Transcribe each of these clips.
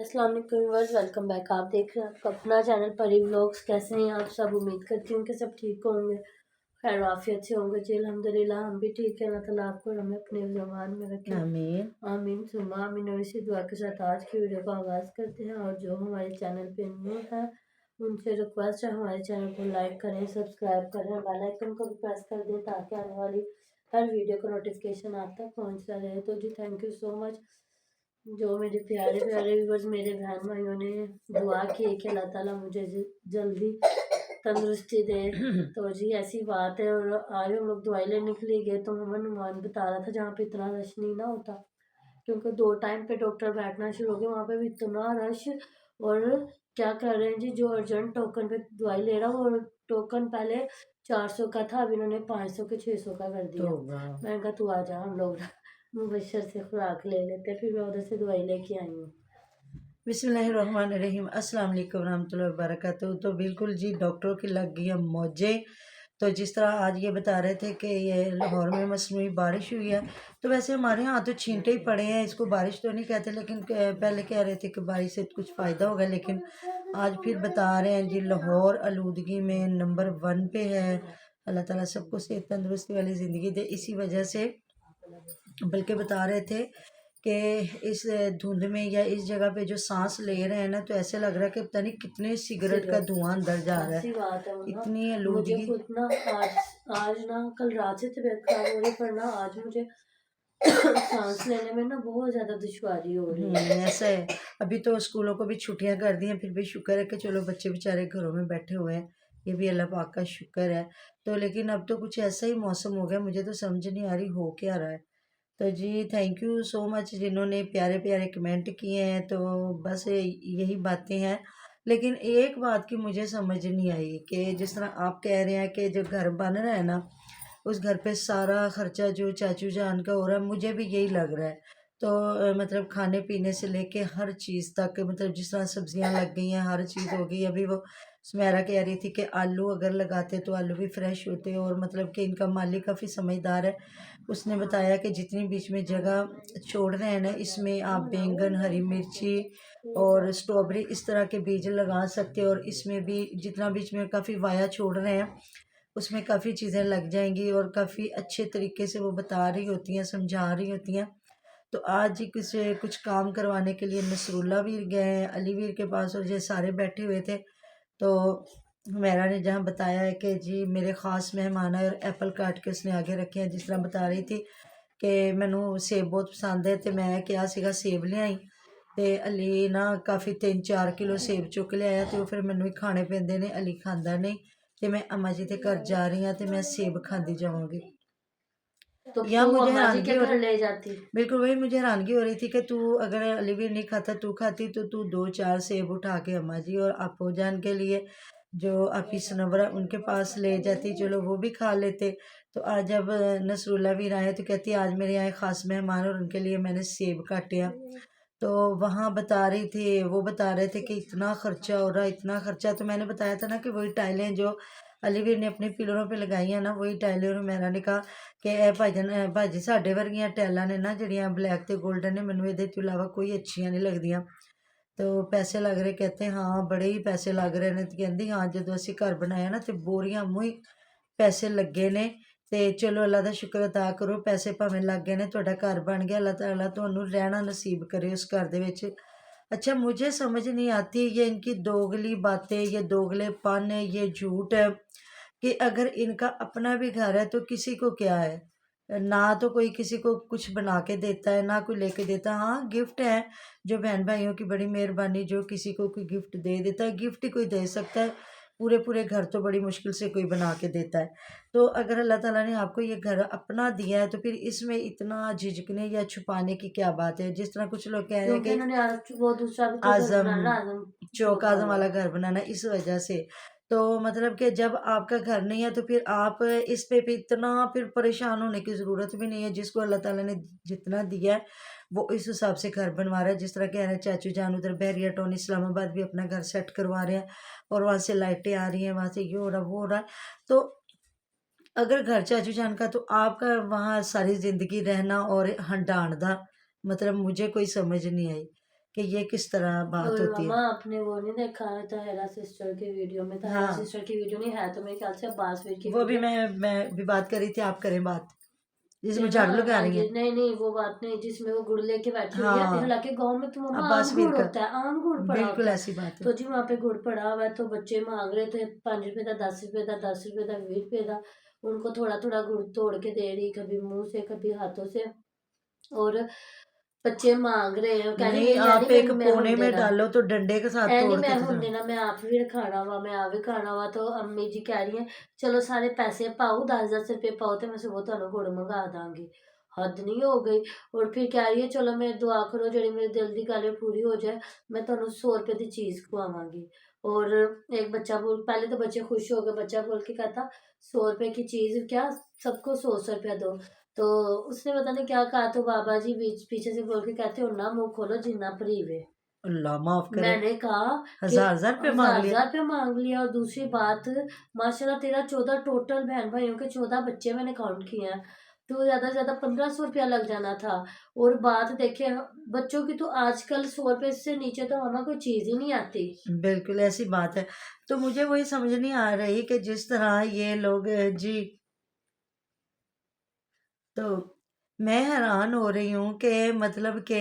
अस्सलाम वालेकुम viewers, welcome back. आप देख रहे हैं आपका अपना चैनल परी व्लॉग्स। कैसे हैं आप सब? उम्मीद करती हूँ कि सब ठीक होंगे, खैर वाफियत से होंगे जी। अल्हम्दुलिल्लाह हम भी ठीक है। अल्लाह ताला आपको हमें अपने ज़ुबान में रखे, आमीन। आमीन सुम्मा आमीन। और इसी दुआ के साथ आज की वीडियो का आगाज़ करते हैं। और जो हमारे चैनल पे न्यू है उनसे रिक्वेस्ट है हमारे चैनल को लाइक करें, सब्सक्राइब करें, बेल आइकन को भी प्रेस कर दें ताकि आने वाली हर वीडियो का नोटिफिकेशन आप तक पहुँचता रहे। तो जी थैंक यू सो मच जो मेरे प्यारे प्यारे व्यूअर्स, मेरे बहन भाइयों ने दुआ की कि अल्लाह ताला मुझे जल्दी तंदुरुस्ती दे। तो जी ऐसी बात है। और आज हम लोग दवाई लेने के लिए गए तो हमें नुमान बता रहा था जहाँ पे इतना रश नहीं ना होता, क्योंकि 2 टाइम पे डॉक्टर बैठना शुरू हो गए, वहाँ पे भी इतना रश। और क्या कर रहे हैं जी, जो अर्जेंट टोकन पे दवाई ले रहा वो टोकन पहले 400 का था, अब इन्होंने 500 के 600 का कर दिया। मैंने कहा तू आ जा, हम लोग मुबशर से खुराक ले लेते। फिर मैं उधर से दवाई लेके आई हूँ। बिस्मिल्लाहिर्रहमानिर्रहीम। अस्सलाम वालेकुम रहमतुल्लाहि व बरकातहू। तो बिल्कुल जी डॉक्टरों की लग गई है मौजें। तो जिस तरह आज ये बता रहे थे कि ये लाहौर में मसनूई बारिश हुई है, तो वैसे हमारे यहाँ तो छींटे ही पड़े हैं, इसको बारिश तो नहीं कहते, लेकिन पहले कह रहे थे कि बारिश से कुछ फ़ायदा होगा, लेकिन आज फिर बता रहे हैं जी लाहौर आलूदगी में नंबर 1 पे है। अल्लाह ताला सबको सेहत तंदुरुस्ती वाली ज़िंदगी दे। इसी वजह से बल्कि बता रहे थे कि इस धुंध में या इस जगह पे जो सांस ले रहे हैं ना, तो ऐसे लग रहा है कि पता नहीं कितने सिगरेट का धुआं अंदर जा रहा ऐसी है, बात है ना। इतनी मुझे आलूदगी। खुद ना आज ना कल रात से तबीयत खराब हो रही, पर ना आज मुझे सांस लेने में ना बहुत ज्यादा दुश्वारी हो रही है। ऐसा है। अभी तो स्कूलों को भी छुट्टियां कर दी हैं, फिर भी शुक्र है कि चलो बच्चे बेचारे घरों में बैठे हुए हैं, ये भी अल्लाह पाक का शुक्र है। तो लेकिन अब तो कुछ ऐसा ही मौसम हो गया, मुझे तो समझ नहीं आ रही हो क्या रहा है। तो जी थैंक यू सो मच जिन्होंने प्यारे प्यारे कमेंट किए हैं। तो बस यही बातें हैं, लेकिन एक बात की मुझे समझ नहीं आई कि जिस तरह आप कह रहे हैं कि जो घर बन रहा है ना, उस घर पे सारा खर्चा जो चाचू जान का हो रहा है, मुझे भी यही लग रहा है। तो मतलब खाने पीने से लेके हर चीज़ तक, मतलब जिस तरह सब्जियां लग गई हैं, हर चीज़ हो गई। अभी वो सुमेरा कह रही थी कि आलू अगर लगाते तो आलू भी फ्रेश होते, और मतलब कि इनका मालिक काफ़ी समझदार है। उसने बताया कि जितनी बीच में जगह छोड़ रहे हैं ना, इसमें आप बैंगन, हरी मिर्ची और स्ट्रॉबेरी इस तरह के बीज लगा सकते हो, और इसमें भी जितना बीच में काफ़ी वाया छोड़ रहे हैं उसमें काफ़ी चीज़ें लग जाएंगी, और काफ़ी अच्छे तरीके से वो बता रही होती हैं, समझा रही होती हैं। तो आज ही कुछ काम करवाने के लिए नसरुल्ला वीर गए, अली वीर के पास, और ये सारे बैठे हुए थे। तो हुमैरा ने जहाँ बताया है कि जी मेरे ख़ास मेहमान आए, और एप्पल काट के उसने आगे रखे हैं। जिस तरह बता रही थी कि मैनू सेब बहुत पसंद है, तो मैं क्या सीगा सेब ले आई, ਤੇ ਅਲੀ ਨਾ ਕਾਫੀ 3-4 ਕਿਲੋ ਸੇਬ ਚੁੱਕ ਲਿਆਇਆ, ਤੇ ਉਹ ਫਿਰ ਮੈਨੂੰ ਹੀ ਖਾਣੇ ਪੈਂਦੇ ਨੇ, ਅਲੀ ਖਾਂਦਾ ਨਹੀਂ। ਤੇ मैं अम्मा जी के घर जा रही हूँ, तो मैं सेब खाती जाऊँगी। तो या तू मुझे अम्मा जी हैरानगी के हो घर ले जाती। बिल्कुल वही मुझे हैरानगी हो रही थी कि तू अगर अलीवीर नहीं खाता, तू खाती, तो तू 2-4 सेब उठा के अम्मा जी और आपो जान के लिए, जो आपी सनवरा उनके पास ले जाती, चलो वो भी खा लेते। तो आज जब नसरुल्ला वीर आए तो कहती आज मेरे यहाँ खास मेहमान और उनके लिए मैंने सेब काटे। तो वहाँ बता रही थी, वो बता रहे थे कि इतना खर्चा हो रहा है, इतना खर्चा। तो मैंने बताया था ना कि वही टाइलें जो अलीवीर ने अपने पिलरों पे लगाई हैं ना, वही टाइलें। और मैंने कहा कि भाईजान भाजी साढ़े वर्गियां टाइलां ने ना जड़ियाँ ब्लैक ते गोल्डन ने, मैनू ये तो इलावा कोई अच्छियां नहीं लगदियां। तो पैसे लग रहे, कहते हाँ बड़े ही पैसे लग रहे ने। तो कहती हाँ जो असी घर बनाया ना, तो बोरियां मूँह ही पैसे लगे ने। ते चलो अल्लाह का शुक्र अदा करो, पैसे भावें लग गए ने, तुहाडा घर बन गया, अल्लाह ताला तुहानू रहना नसीब करे उस घर दे विच। अच्छा मुझे समझ नहीं आती ये इनकी दोगली बातें, ये दोगलेपन है, ये झूठ है कि अगर इनका अपना भी घर है तो किसी को क्या है। ना तो कोई किसी को कुछ बना के देता है, ना कोई लेके देता। हाँ गिफ्ट है, जो बहन भाइयों की बड़ी मेहरबानी, जो किसी को कोई गिफ्ट दे देता है, गिफ्ट ही कोई दे सकता है। पूरे पूरे घर तो बड़ी मुश्किल से कोई बना के देता है। तो अगर अल्लाह ताला ने आपको ये घर अपना दिया है, तो फिर इसमें इतना झिझकने या छुपाने की क्या बात है। जिस तरह कुछ लोग कह रहे हैं क्योंकि कि इन्होंने आज वो दूसरा भी तो घर आज़म बनाना, आज़म चौक चौक आज़म वाला। वाला घर बनाना, इस वजह से। तो मतलब कि जब आपका घर नहीं है तो फिर आप इस पे भी इतना फिर परेशान होने की ज़रूरत भी नहीं है। जिसको अल्लाह ताला ने जितना दिया है वो इस हिसाब से घर बनवा रहा है। जिस तरह कह रहे हैं चाचू जान उधर बहरिया टाउन इस्लामाबाद भी अपना घर सेट करवा रहे हैं, और वहाँ से लाइटें आ रही हैं, वहाँ से ये हो रहा वो हो रहा है। तो अगर घर चाचू जान का, तो आपका वहाँ सारी ज़िंदगी रहना और हंडाण दा मतलब मुझे कोई समझ नहीं आई। कि ये किस तरह बात और होती मामा है। आपने वो नहीं देखा है ताहिरा सिस्टर की वीडियो में? ताहिरा हाँ, सिस्टर की वीडियो नहीं है तो मेरे ख्याल से अब्बास वीर की वो भी वीडियो। मैं भी बात कर रही थी, आप करें बात, जिसमें ये ना, झाड़ू लगा हाँ रही जी, हैं। नहीं नहीं वो बात नहीं जिसमें वो गुड़ लेके बैठी हुई है, हाँ, हालांकि गांव में तो मामा आम अब्बास वीर गुड़ का, होता है, आम गुड़ पड़ा बिल्कुल होता है। ऐसी बात है। तो जी वहाँ पे गुड़ पड़ा हुआ है, तो बच्चे मांग रहे थे 5 रुपए का, 10 रुपए का, 10 रुपए का, 20 रुपए का। उनको थोड़ा थोड़ा गुड़ तोड़ के दे रही, कभी मुंह से कभी हाथों से। और बच्चे मांग रहे हैं, कह रही नहीं, नहीं आप नहीं एक मैं हुन पोने में देना, डालो तो डंडे के साथ ऐ नहीं तोड़ के मैं तो हुन दो। देना, मैं आप भी खाना हुआ, मैं आप भी खाना हुआ। तो अम्मी जी कह रही हैं चलो सारे पैसे पाओ, 10-10 रुपए पाओ तो मैं सुबह ਤੁਹਾਨੂੰ गुड़ मंगा दांगी। हद नहीं हो गई। और फिर कह रही है चलो मेरी दुआ करो ਜਿਹੜੀ मेरे दिल की गल पूरी हो जाए, मैं ਤੁਹਾਨੂੰ 100 रुपए की चीज खवावांगी। और एक बच्चा बोल, पहले तो बच्चे खुश हो गए, बच्चा बोल के कहता 100 रुपए की चीज क्या, सबको 100-100 रुपया दो। तो उसने पता नहीं क्या कहा, तो बाबा जी बीच पीछे से बोल के कहते हो ना मुंह खोलो जिन्ना भरीवे। अल्लाह माफ करे, मैंने कहा कि 1000 1000 रुपये मांग लिया। 1000-1000 रुपया मांग लिया। और दूसरी बात, माशाल्लाह तेरा 14 टोटल बहन भाइयों के 14 बच्चे मैंने काउंट किए हैं, तो ज्यादा से ज्यादा 1500 रुपया लग जाना था। और बात देखे बच्चों की, तो आजकल 100 रुपये से नीचे तो हमें कोई चीज ही नहीं आती। बिल्कुल ऐसी बात है। तो मुझे वही समझ नहीं आ रही कि जिस तरह ये लोग जी, तो मैं हैरान हो रही हूँ कि मतलब कि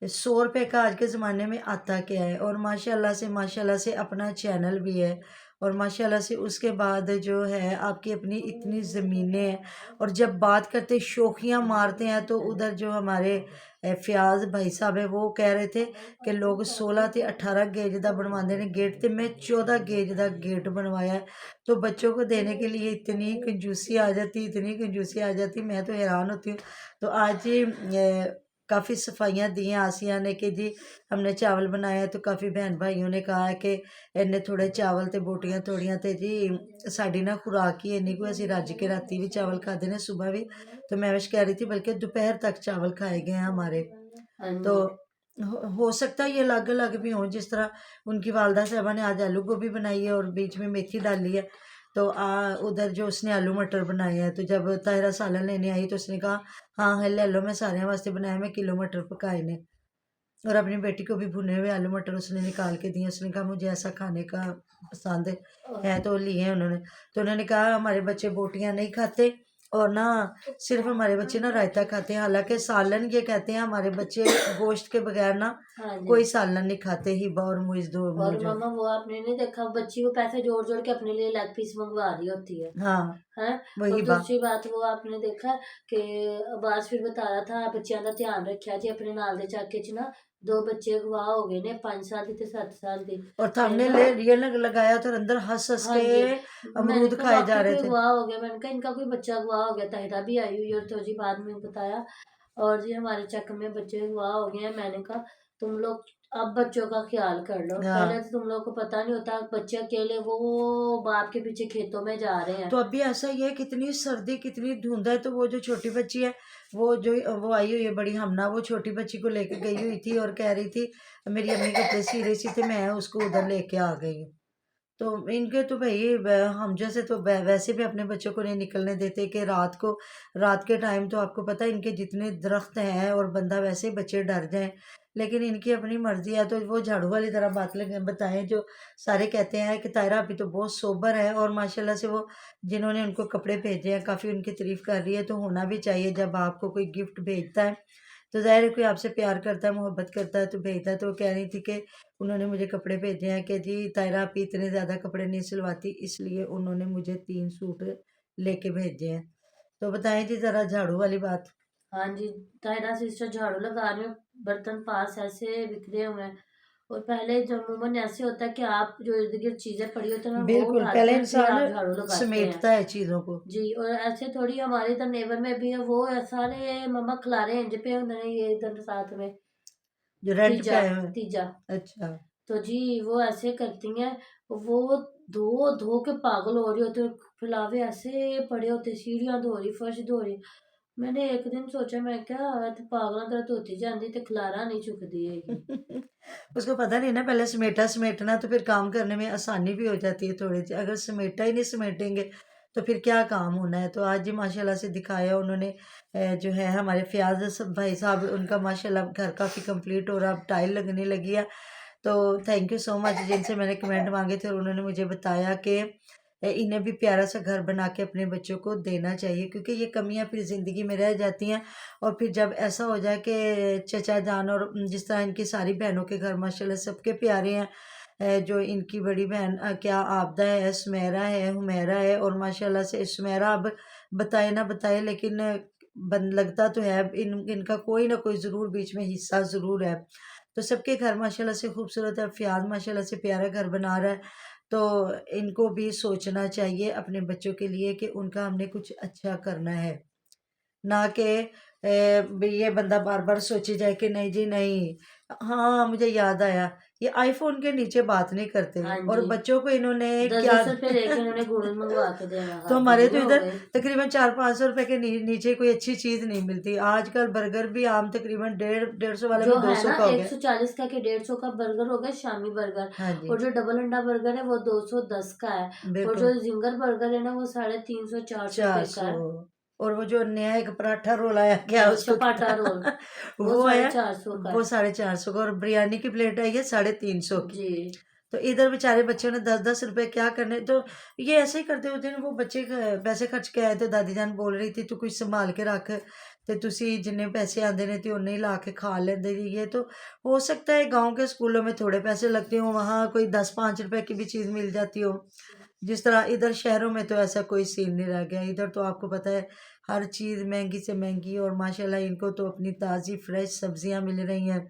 100 रुपये का आज के ज़माने में आता क्या है। और माशाल्लाह से अपना चैनल भी है, और माशाल्लाह से उसके बाद जो है आपकी अपनी इतनी ज़मीनें हैं। और जब बात करते शौकियाँ मारते हैं तो उधर जो हमारे फ़याज़ भाई साहब है वो कह रहे थे कि लोग 16 ते 18 गेज का बनवाते हैं गेट, तो मैं 14 गेज का गेट बनवाया है। तो बच्चों को देने के लिए इतनी कंजूसी आ जाती, इतनी कंजूसी आ जाती, मैं तो हैरान होती हूँ। तो आज ही काफ़ी सफाइयाँ दी हैं आसिया ने कि जी हमने चावल बनाया, तो काफ़ी बहन भाइयों ने कहा है कि इन्ने थोड़े चावल ते बोटियां तोड़ियां, तो जी साड़ी ना खुराक ही इन्नी कोई, असी रज के राती भी चावल खाते ने सुबह भी। तो मैं विश कह रही थी बल्कि दोपहर तक चावल खाए गए हैं हमारे। हाँ तो जी। हो सकता है ये अलग अलग भी हों, जिस तरह उनकी वालदा साहबा ने आज आलू गोभी बनाई है और बीच में मेथी डाली है। तो उधर जो उसने आलू मटर बनाए हैं, तो जब ताहिरा सालन लेने आई तो उसने कहा हाँ हाँ ले लो, मैं सारे वास्ते बनाया, मैं किलो मटर पकाए ने। और अपनी बेटी को भी भुने हुए आलू मटर उसने निकाल के दिए, उसने कहा मुझे ऐसा खाने का पसंद है, तो लिए उन्होंने। तो उन्होंने कहा हमारे बच्चे बोटियां नहीं खाते, और ना सिर्फ हमारे बच्चे ना रायता खाते हैं, हालांकि सालन ये कहते हैं हमारे बच्चे गोश्त के बगैर ना हाँ जी। कोई सालन नहीं खाते, हिबा और मुइज दो और जो। मामा वो आपने नहीं देखा, बच्ची वो पैसे जोड़ जोड़ के अपने लिए लेग पीस मंगवा रही होती है। हाँ, हैं? वही और बात। दूसरी बात वो आपने देखा कि अब्बास फिर बता रहा था बच्चों का ध्यान रखा जी, अपने नाल दे चाके च ना 2 बच्चे अगवा हो गए ने, 5 साल की ते 7 साल की। और मैं हमने ना, ले ये लगाया तो अंदर हंस हंस हाँ के जी, मैंने अमरूद कहा खाए जा वाकई रहे कोई थे। अगवा हो गया, मैंने कहा इनका कोई बच्चा अगवा हो गया। ताहिरा भी आई हुई और तो जी बाद में बताया, और जी हमारे चक में बच्चे अगवा हो गए हैं। मैंने कहा तुम लोग अब बच्चों का ख्याल कर लो, पहले हाँ, तो तुम लोग को पता नहीं होता, बच्चे अकेले वो बाप के पीछे खेतों में जा रहे हैं। तो अभी ऐसा ही है, कितनी सर्दी कितनी धुंध है, तो वो जो छोटी बच्ची है वो जो वो आई हुई है बड़ी हमना, वो छोटी बच्ची को लेके गई हुई थी और कह रही थी मेरी अम्मी कपड़े सी रही थी, मैं उसको उधर लेके आ गई हूँ। तो इनके तो भाई हम जैसे तो वैसे भी अपने बच्चों को नहीं निकलने देते कि रात के टाइम तो आपको पता है इनके जितने दरख्त हैं, और बंदा वैसे ही बच्चे डर जाएं, लेकिन इनकी अपनी मर्जी है। तो वो झाड़ू वाली तरह बात लगे बताएं जो सारे कहते हैं कि तायरा अभी तो बहुत सोबर है, और माशाल्लाह से वो जिन्होंने उनको कपड़े भेजे हैं काफ़ी उनकी तारीफ कर रही है। तो होना भी चाहिए, जब आपको कोई गिफ्ट भेजता है तो ज़ाहिर है कोई आपसे प्यार करता है, मोहब्बत करता है तो भेजता है। तो वो कह रही थी कि उन्होंने मुझे कपड़े भेजे हैं कि जी तायरा आप इतने ज़्यादा कपड़े नहीं सिलवाती, इसलिए उन्होंने मुझे 3 सूट लेके भेजे हैं। तो बताएं जी ज़रा झाड़ू वाली बात। हाँ जी, तायरा सिस्टर झाड़ू लगा रहे हो, बर्तन पास ऐसे बिखरे हुए हैं। और पहले जो अमूमन ऐसे होता है कि आप जो इर्द गिर्द चीजें पड़ी होती हैं ना वो बिल्कुल, उठाते पहले हैं, फिर इंसान आप झाड़ू लगाते हैं। समेटता है चीज़ों को। जी, और ऐसे थोड़ी हमारे इधर नेबर में भी है, वो सारे मम्मा खिलारे इंज पे होंगे ने, ये इधर साथ में जो रेंट पे तीजा आए हुए हैं। तीजा। अच्छा। तो जी वो ऐसे करती हैं, वो धो धो के पागल हो रही होती है, फैलावे ऐसे पड़े होते, सीढ़ियां धो रही, फर्श धो रही। मैंने एक दिन सोचा, मैं क्या ते पागलों तरह धोती जाती ते खलारा नहीं चुकती हैगी। उसको पता नहीं ना, पहले समेटना तो फिर काम करने में आसानी भी हो जाती है थोड़ी सी। अगर समेटा ही नहीं समेटेंगे तो फिर क्या काम होना है। तो आज ही माशाल्लाह से दिखाया उन्होंने, जो है हमारे फ़याज़ भाई साहब, उनका माशाल्लाह घर काफ़ी कंप्लीट हो रहा, अब टाइल लगने लगी है। तो थैंक यू सो मच जिनसे मैंने कमेंट मांगे थे और उन्होंने मुझे बताया कि इन्हें भी प्यारा सा घर बना के अपने बच्चों को देना चाहिए, क्योंकि ये कमियां फिर ज़िंदगी में रह जाती हैं। और फिर जब ऐसा हो जाए कि चचा जान और जिस तरह इनकी सारी बहनों के घर माशाल्लाह सबके प्यारे हैं, जो इनकी बड़ी बहन क्या आबदा है, सुमेरा है, हुमेरा है, और माशाल्लाह से सुमेरा अब बताए ना बताए लेकिन बन लगता तो है इनका कोई ना कोई ज़रूर बीच में हिस्सा ज़रूर है। तो सबके घर माशाल्लाह से खूबसूरत है। फ़ियाज़ माशाल्लाह से प्यारा घर बना रहा है। तो इनको भी सोचना चाहिए अपने बच्चों के लिए कि उनका हमने कुछ अच्छा करना है, ना कि भी ये बंदा बार-बार सोची जाए कि नहीं जी नहीं। हाँ, मुझे याद आया, ये आईफ़ोन के नीचे बात नहीं करते हाँ और जी, बच्चों को इन्होंने क्या 10-10 रुपए लेके उन्होंने गुड़ मँगवा के देना, तो हद हमारे नहीं तो हो इधर गई? तकरीबन 400-500 रुपए के नीचे कोई अच्छी चीज़ नहीं मिलती। आजकल बर्गर भी आम तकरीबन 150 वाला जो भी है 200 ना का हो गया। 140 का कि 150 का बर्गर हो गया शामी बर्गर, हाँ जी, और जो डबल अंडा बर्गर है वो 210 का है, और बिल्कुल। जो जिंगर बर्गर है ना वो 350-400 रुपए का 400। है। और वो जो नया एक पराठा रोल आया, क्या हाँ, उसको चपाटा रोल, कहते वो वो साढ़े है, चार सौ का वो है। 450 का, और बिरयानी की प्लेट आई है 350 की। जी। तो इधर बेचारे बच्चों ने 10-10 रुपए क्या करने। तो ये ऐसे ही करते होते हैं। वो बच्चे पैसे खर्च के आए, तो दादी जान बोल रही थी तू कुछ संभाल के रख, ਤੇ ਤੁਸੀਂ जिन्ने पैसे आंदे ने ते उन्ने ही ला के खा लेंदे जी। ये तो हो सकता है गांव के स्कूलों में थोड़े पैसे लगते हो, वहाँ कोई 10-5 रुपए की भी चीज़ मिल जाती हो। जिस तरह इधर शहरों में तो ऐसा कोई सीन नहीं रह गया। इधर तो आपको पता है हर चीज़ महंगी से महंगी, और माशाल्लाह इनको तो अपनी ताज़ी फ्रेश सब्जियां मिल रही हैं।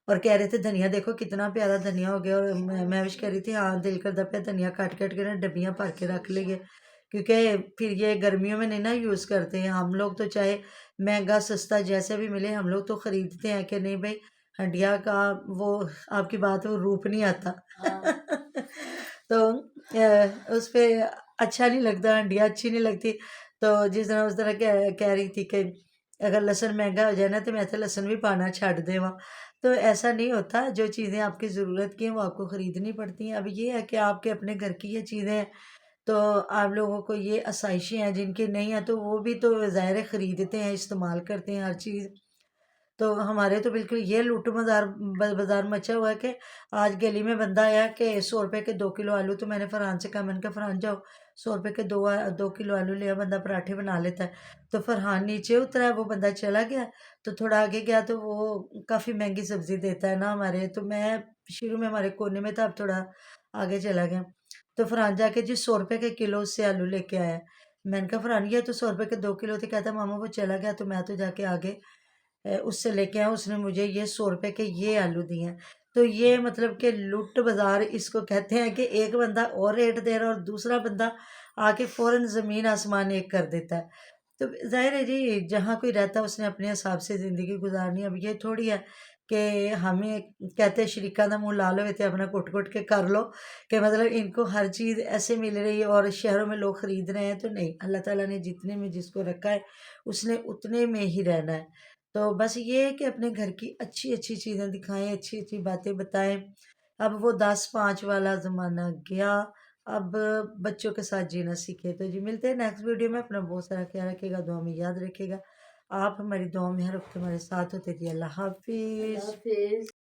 और कह रहे थे धनिया देखो कितना प्यारा धनिया हो गया, और मैं विश कह रही थी हाँ दिल करदा पे धनिया काट काट के ना डब्बियाँ भर के रख लिए, क्योंकि फिर ये गर्मियों में नहीं ना यूज़ करते हैं हम लोग। तो चाहे महंगा सस्ता जैसे भी मिले हम लोग तो ख़रीदते हैं कि नहीं भाई, हंडिया का वो आपकी बात वो रूप नहीं आता। हाँ। तो उस पे अच्छा नहीं लगता, हंडिया अच्छी नहीं लगती। तो जिस तरह उस तरह कह रही थी कि अगर लहसुन महंगा हो जाए ना तो मैं तो लहसुन भी पाना छड़ देवां। तो ऐसा नहीं होता, जो चीज़ें आपकी ज़रूरत की हैं वो आपको ख़रीदनी पड़ती हैं। अब ये है कि आपके अपने घर की ये चीज़ें हैं, तो आप लोगों को ये आसाइशें हैं, जिनकी नहीं है तो वो भी तो ज़ाहिर है ख़रीदते हैं, इस्तेमाल करते हैं हर चीज़। तो हमारे तो बिल्कुल ये लूट बाज़ार मचा हुआ है कि आज गली में बंदा आया कि 100 रुपए के 2 किलो आलू। तो मैंने फरहान से कहा, मैंने कहा फरहान जाओ 100 रुपए के 2 किलो आलू ले आओ, बंदा पराठे बना लेता है। तो फरहान नीचे उतरा है, वो बंदा चला गया। तो थोड़ा आगे गया तो वो काफ़ी महंगी सब्ज़ी देता है ना हमारे। तो मैं शुरू में हमारे कोने में था, अब थोड़ा आगे चला गया। तो फरहान जाके जी 100 रुपए के किलो उससे आलू लेके आया। मैंने कहा फरहान ये तो 100 रुपए के 2 किलो थे। कहता मामा वो चला गया तो मैं तो जाके आगे उससे लेके आया, उसने मुझे ये 100 रुपए के ये आलू दिए हैं। तो ये मतलब कि लुट बाज़ार इसको कहते हैं कि एक बंदा और रेट दे रहा है और दूसरा बंदा आके फ़ौरन ज़मीन आसमान एक कर देता है। तो ज़ाहिर है जी, जहाँ कोई रहता है उसने अपने हिसाब से ज़िंदगी गुज़ारनी है। अब ये थोड़ी है कि हमें कहते हैं शरीका दा मुँह लाल होए ते अपना घुट-घुट के कर लो, कि मतलब इनको हर चीज़ ऐसे मिल रही है और शहरों में लोग खरीद रहे हैं। तो नहीं, अल्लाह ताला ने जितने में जिसको रखा है उसने उतने में ही रहना है। तो बस ये है कि अपने घर की अच्छी-अच्छी चीज़ें दिखाएँ, अच्छी-अच्छी बातें बताएँ। अब वो 10-5 वाला ज़माना गया, अब बच्चों के साथ जीना सीखें। तो जी मिलते हैं नेक्स्ट वीडियो में। अपना बहुत सारा ख्याल रखिएगा, दुआ में याद रखिएगा। आप हमारी दुआ में हर वक़्त हमारे साथ होते जी। अल्लाह अल्लाह हाफ़िज़। हाफ़िज़।